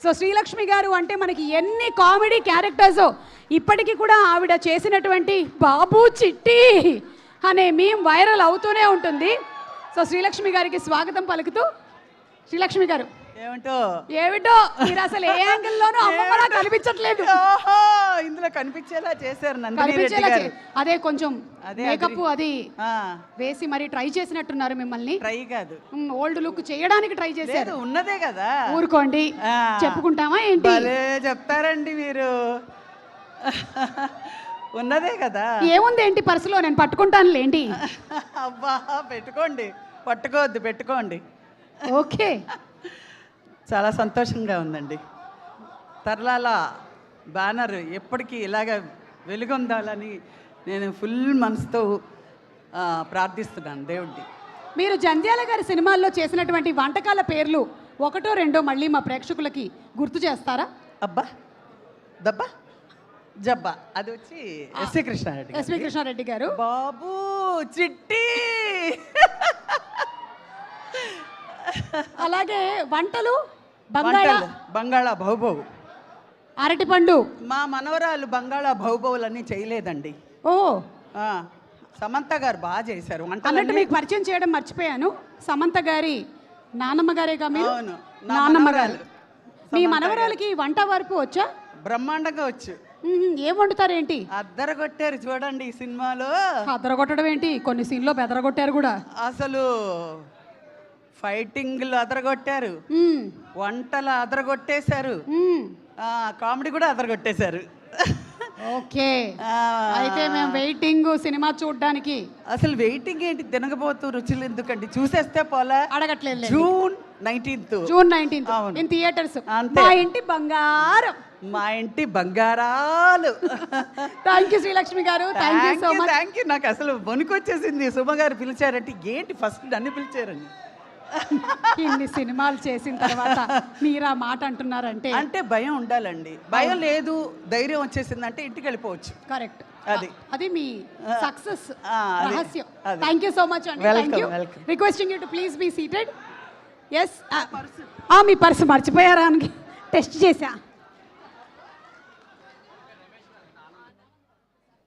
So Srilakshmi గారు అంటే మనకి ఎన్ని కామెడీ క్యారెక్టర్స్ ఇప్పటికీ కూడా ఆవిడ చేసినటువంటి బాబు చిట్టి అనే మీమ్ వైరల్ అవుతూనే ఉంటుంది. సో శ్రీలక్ష్మి గారికి స్వాగతం పలుకుతూ, శ్రీలక్ష్మి గారు ఏమిటో మీరు అసలు ఏ యాంగిల్లోనూ అమ్మమ్మలా కనిపించట్లేదు. ఇందులో కనిపించేలా చేశారు నందిని రెడ్డి గారు. అదే కొంచెం మేకప్ అది వేసి మరి ట్రై చేసినట్టున్నారు మిమ్మల్ని. ట్రై కాదు, ఓల్డ్ లుక్ చేయడానికి ట్రై చేశారు. ఉన్నదే కదా, ఊరుకోండి, చెప్పుకుంటామా ఏంటి? చెప్తారండి మీరు. ఉన్నదే కదా. ఏముంది ఏంటి పర్సులో, నేను పట్టుకుంటాను లేండి. అబ్బా పెట్టుకోండి, పట్టుకోవద్దు పెట్టుకోండి. ఓకే, చాలా సంతోషంగా ఉందండి. తర్లాల బ్యానర్ ఎప్పటికీ ఇలాగ వెలుగొందాలని నేను ఫుల్ మనసుతో ప్రార్థిస్తున్నాను దేవుడిని. మీరు జంధ్యాల గారి సినిమాల్లో చేసినటువంటి వంటకాల పేర్లు ఒకటో రెండో మళ్ళీ మా ప్రేక్షకులకి గుర్తు చేస్తారా? అబ్బా, దబ్బా, జబ్బా, అది వచ్చి ఎస్వి కృష్ణారెడ్డి గారు. బాబు చిట్టి. అలాగే వంటలు బంగాళా బహుబహు, అరటిపండు. మా మనవరాలు బంగాళా బహుబహులన్నీ చేయలేదండి. ఓ, సమంత గారు బాగా చేశారు అన్నట్టు. మీకు పరిచయం చేయడం మర్చిపోయాను, సమంత గారి నాన్నమ్మ గారేగా మీరు? నాన్నమ్మ గారు. మీ మనవరాలకి వంట వరకు వచ్చా? బ్రహ్మాండంగా వచ్చు. ఏం వండుతారేంటి? అద్దరగొట్టారు చూడండి ఈ సినిమాలో. అద్దరగొట్టడం ఏంటి, కొన్ని సీన్లో బెదరగొట్టారు కూడా. అసలు ఫైటింగ్లు అదరగొట్టారు, వంటలు అదరగొట్టేశారు, కామెడీ కూడా అదరగొట్టేశారు. ఓకే, అయితే మేము వెయిటింగ్ సినిమా చూడడానికి. అసలు వెయిటింగ్ ఏంటి, తినకపోతూ రుచులు ఎందుకండి, చూసేస్తే పోలా. అడగట్లేదు. June 19th in theatres. మా ఇంటి బంగారం, మా ఇంటి బంగారాలు. థ్యాంక్ యూ శ్రీలక్ష్మి గారు, thank you so much. Thank you. నాకు అసలు వణుకొచ్చేసింది సుమ గారు పిలిచారంటే, ఏంటి ఫస్ట్ నన్ను పిలిచారండి. ఇన్ని సినిమాలు చేసిన తర్వాత మీరు ఆ మాట అంటున్నారంటే అంటే భయం ఉండాలండి. భయం లేదు, ధైర్యం వచ్చేసిందంటే ఇంటికి వెళ్ళిపోవచ్చు. కరెక్ట్, అది మీ సక్సెస్ రహస్యం. థ్యాంక్ యూ సో మచ్ అండి. Thank you. Requesting you to please be seated. Yes, మీ పర్సు మర్చిపోయారా అని టెస్ట్ చేశా.